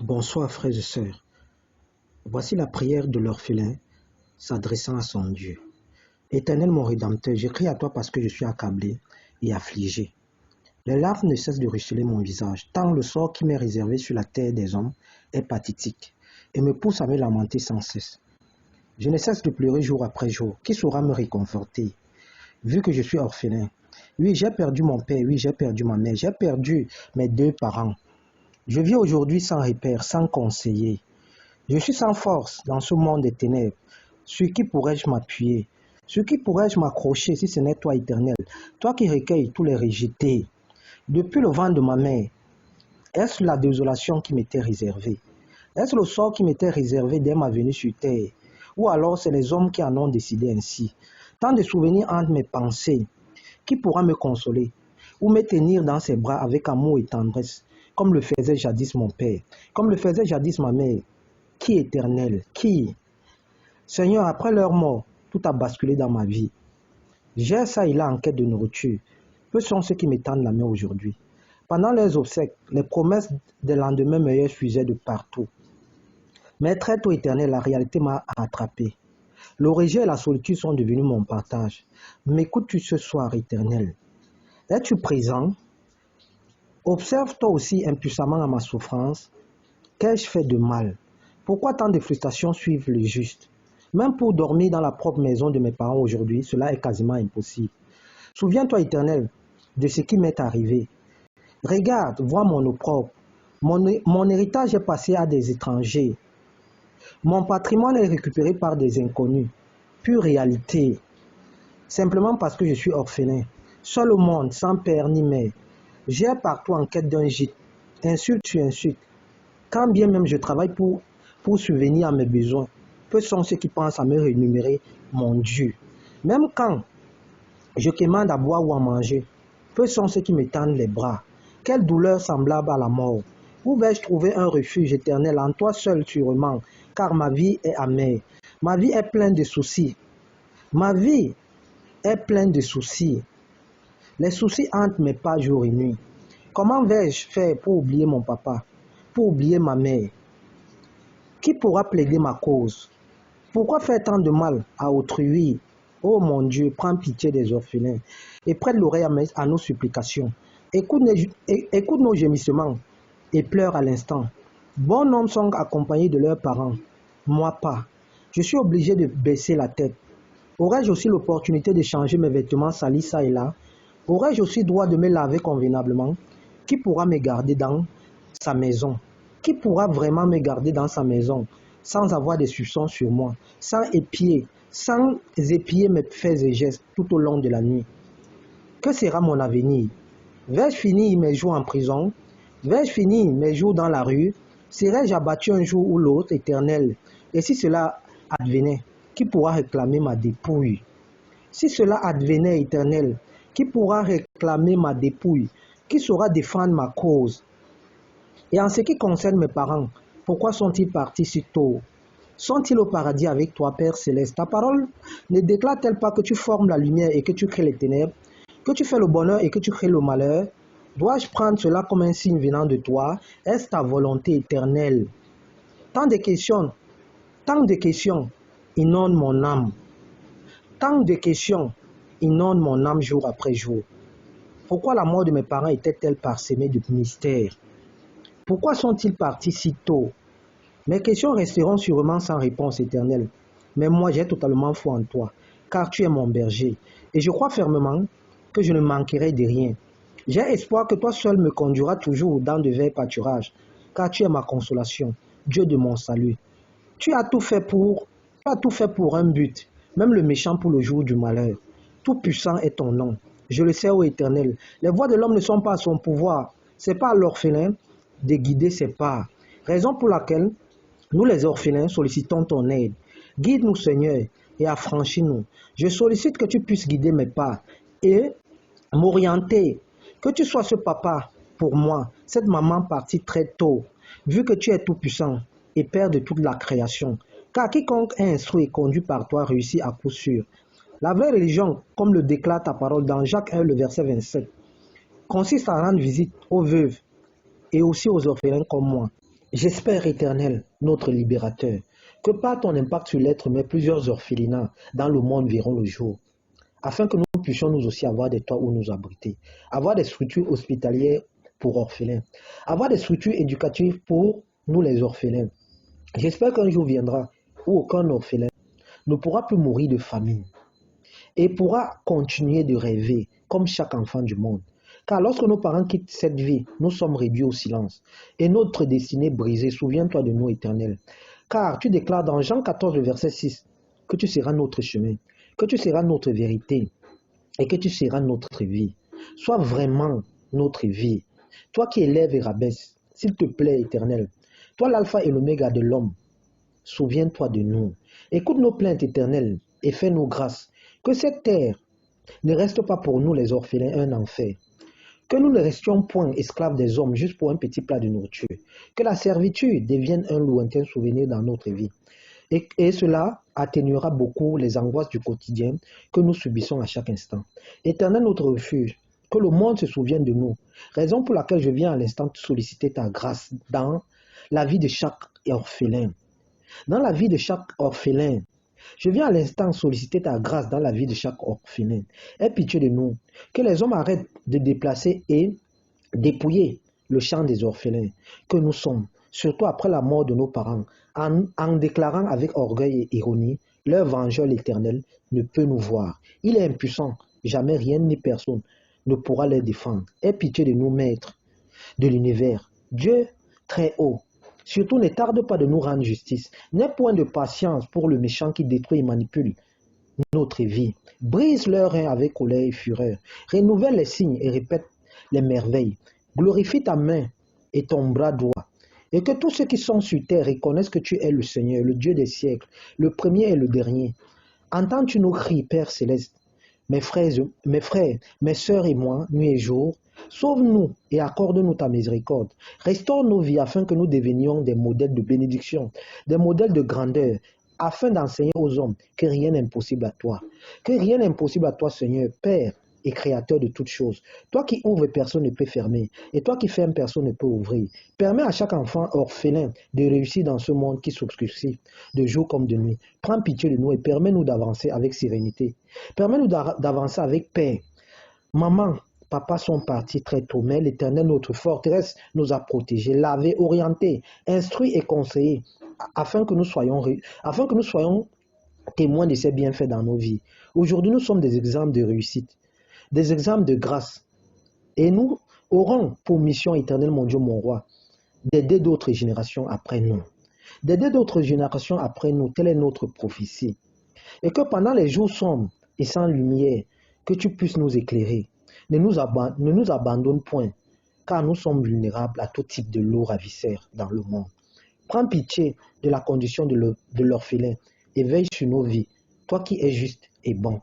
Bonsoir frères et sœurs. Voici la prière de l'orphelin s'adressant à son Dieu. Éternel mon Rédempteur, j'écris à toi parce que je suis accablé et affligé. Les larmes ne cessent de ruisseler mon visage, tant le sort qui m'est réservé sur la terre des hommes est pathétique et me pousse à me lamenter sans cesse. Je ne cesse de pleurer jour après jour. Qui saura me réconforter, vu que je suis orphelin? Oui, j'ai perdu mon père, oui, j'ai perdu ma mère, j'ai perdu mes deux parents. Je vis aujourd'hui sans repère, sans conseiller. Je suis sans force dans ce monde des ténèbres. Sur qui pourrais-je m'appuyer? Sur qui pourrais-je m'accrocher si ce n'est toi, Éternel? Toi qui recueilles tous les rejetés. Depuis le vent de ma mère, est-ce la désolation qui m'était réservée? Est-ce le sort qui m'était réservé dès ma venue sur terre? Ou alors c'est les hommes qui en ont décidé ainsi? Tant de souvenirs entre mes pensées. Qui pourra me consoler? Ou me tenir dans ses bras avec amour et tendresse, comme le faisait jadis mon père, comme le faisait jadis ma mère? Qui est éternel? Qui? Seigneur, après leur mort, tout a basculé dans ma vie. J'ai ça et là en quête de nourriture. Peu sont ceux qui me tendent la main aujourd'hui. Pendant les obsèques, les promesses des lendemains meilleurs fusaient de partout. Mais très tôt éternel, la réalité m'a rattrapé. Le rejet et la solitude sont devenus mon partage. M'écoutes-tu ce soir, éternel? Es-tu présent? Observe-toi aussi impuissamment à ma souffrance. Qu'ai-je fait de mal? Pourquoi tant de frustrations suivent le juste? Même pour dormir dans la propre maison de mes parents aujourd'hui, cela est quasiment impossible. Souviens-toi, Éternel, de ce qui m'est arrivé. Regarde, vois mon opprobre. Mon héritage est passé à des étrangers. Mon patrimoine est récupéré par des inconnus. Pure réalité. Simplement parce que je suis orphelin. Seul au monde, sans père ni mère. J'ai partout en quête d'un gîte. Insulte sur insulte. Quand bien même je travaille pour subvenir à mes besoins, peu sont ceux qui pensent à me rémunérer mon Dieu. Même quand je commande à boire ou à manger, peu sont ceux qui me tendent les bras. Quelle douleur semblable à la mort. Où vais-je trouver un refuge éternel? En toi seul sûrement, car ma vie est amère. Ma vie est pleine de soucis. Ma vie est pleine de soucis. Les soucis hantent mes pas jour et nuit. Comment vais-je faire pour oublier mon papa, pour oublier ma mère? Qui pourra plaider ma cause? Pourquoi faire tant de mal à autrui? Oh mon Dieu, prends pitié des orphelins et prête l'oreille à nos supplications. Écoute nos gémissements et pleure à l'instant. Bon hommes sont accompagnés de leurs parents, moi pas. Je suis obligé de baisser la tête. Aurais-je aussi l'opportunité de changer mes vêtements salis ça et là? Aurais-je aussi droit de me laver convenablement? Qui pourra me garder dans sa maison? Qui pourra vraiment me garder dans sa maison sans avoir des soupçons sur moi, sans épier mes faits et gestes tout au long de la nuit? Que sera mon avenir? Vais-je finir mes jours en prison? Vais-je finir mes jours dans la rue? Serai-je abattu un jour ou l'autre, éternel? Et si cela advenait, qui pourra réclamer ma dépouille? Si cela advenait, éternel, qui pourra réclamer ma dépouille? Qui saura défendre ma cause? Et en ce qui concerne mes parents, pourquoi sont-ils partis si tôt? Sont-ils au paradis avec toi, Père Céleste? Ta parole ne déclare-t-elle pas que tu formes la lumière et que tu crées les ténèbres, que tu fais le bonheur et que tu crées le malheur? Dois-je prendre cela comme un signe venant de toi? Est-ce ta volonté éternelle? Tant de questions inondent mon âme. Tant de questions inondent mon âme jour après jour. Pourquoi la mort de mes parents était-elle parsemée de mystères? Pourquoi sont-ils partis si tôt? Mes questions resteront sûrement sans réponse éternelle. Mais moi, j'ai totalement foi en toi, car tu es mon berger. Et je crois fermement que je ne manquerai de rien. J'ai espoir que toi seul me conduiras toujours dans de verts pâturages, car tu es ma consolation, Dieu de mon salut. Tu as tout fait pour un but, même le méchant pour le jour du malheur. Tout puissant est ton nom. Je le sais, ô Éternel. Les voies de l'homme ne sont pas à son pouvoir. C'est pas à l'orphelin de guider ses pas. Raison pour laquelle nous les orphelins sollicitons ton aide. Guide-nous Seigneur et affranchis-nous. Je sollicite que tu puisses guider mes pas et m'orienter. Que tu sois ce papa pour moi, cette maman partie très tôt, vu que tu es tout puissant et Père de toute la création. Car quiconque est instruit et conduit par toi réussit à coup sûr. La vraie religion, comme le déclare ta parole dans Jacques 1, le verset 27, consiste à rendre visite aux veuves et aussi aux orphelins comme moi, J'espère, Éternel, notre libérateur, que par ton impact sur l'être humain, plusieurs orphelinats dans le monde verront le jour, afin que nous puissions nous aussi avoir des toits où nous abriter, avoir des structures hospitalières pour orphelins, avoir des structures éducatives pour nous les orphelins. J'espère qu'un jour viendra où aucun orphelin ne pourra plus mourir de famine et pourra continuer de rêver comme chaque enfant du monde. Car lorsque nos parents quittent cette vie, nous sommes réduits au silence et notre destinée brisée. Souviens-toi de nous, Éternel. Car tu déclares dans Jean 14, verset 6, que tu seras notre chemin, que tu seras notre vérité et que tu seras notre vie. Sois vraiment notre vie. Toi qui élèves et rabaisses, s'il te plaît, Éternel. Toi l'alpha et l'oméga de l'homme. Souviens-toi de nous. Écoute nos plaintes, Éternelles, et fais-nous grâce. Que cette terre ne reste pas pour nous, les orphelins, un enfer. Que nous ne restions point esclaves des hommes juste pour un petit plat de nourriture. Que la servitude devienne un lointain souvenir dans notre vie. Et cela atténuera beaucoup les angoisses du quotidien que nous subissons à chaque instant. Éternel notre refuge, que le monde se souvienne de nous. Raison pour laquelle je viens à l'instant solliciter ta grâce dans la vie de chaque orphelin. Dans la vie de chaque orphelin, je viens à l'instant solliciter ta grâce dans la vie de chaque orphelin. Aie pitié de nous, que les hommes arrêtent de déplacer et dépouiller le champ des orphelins que nous sommes, surtout après la mort de nos parents, en déclarant avec orgueil et ironie, leur vengeur l'Éternel ne peut nous voir. Il est impuissant, jamais rien ni personne ne pourra les défendre. Aie pitié de nous, maîtres de l'univers, Dieu très haut. Surtout, ne tarde pas de nous rendre justice. N'aie point de patience pour le méchant qui détruit et manipule notre vie. Brise leur rein avec colère et fureur. Renouvelle les signes et répète les merveilles. Glorifie ta main et ton bras droit. Et que tous ceux qui sont sur terre reconnaissent que tu es le Seigneur, le Dieu des siècles, le premier et le dernier. Entends-tu nos cris, Père céleste, mes frères, mes sœurs et moi, nuit et jour. Sauve-nous et accorde-nous ta miséricorde. Restaure nos vies afin que nous devenions des modèles de bénédiction, des modèles de grandeur, afin d'enseigner aux hommes que rien n'est impossible à toi. Que rien n'est impossible à toi, Seigneur, Père et Créateur de toutes choses. Toi qui ouvres, personne ne peut fermer. Et toi qui fermes, personne ne peut ouvrir. Permets à chaque enfant orphelin de réussir dans ce monde qui s'obscurcit, de jour comme de nuit. Prends pitié de nous et permets-nous d'avancer avec sérénité. Permets-nous d'avancer avec paix. Maman, papa sont partis très tôt, mais l'Éternel, notre forteresse, nous a protégés, lavés, orientés, instruits et conseillés, afin que nous soyons témoins de ces bienfaits dans nos vies. Aujourd'hui, nous sommes des exemples de réussite, des exemples de grâce. Et nous aurons pour mission éternelle, mon Dieu, mon roi, d'aider d'autres générations après nous. D'aider d'autres générations après nous, telle est notre prophétie. Et que pendant les jours sombres et sans lumière, que tu puisses nous éclairer. Ne nous abandonne point, car nous sommes vulnérables à tout type de loup ravisseur dans le monde. Prends pitié de la condition de l'orphelin et veille sur nos vies, toi qui es juste et bon.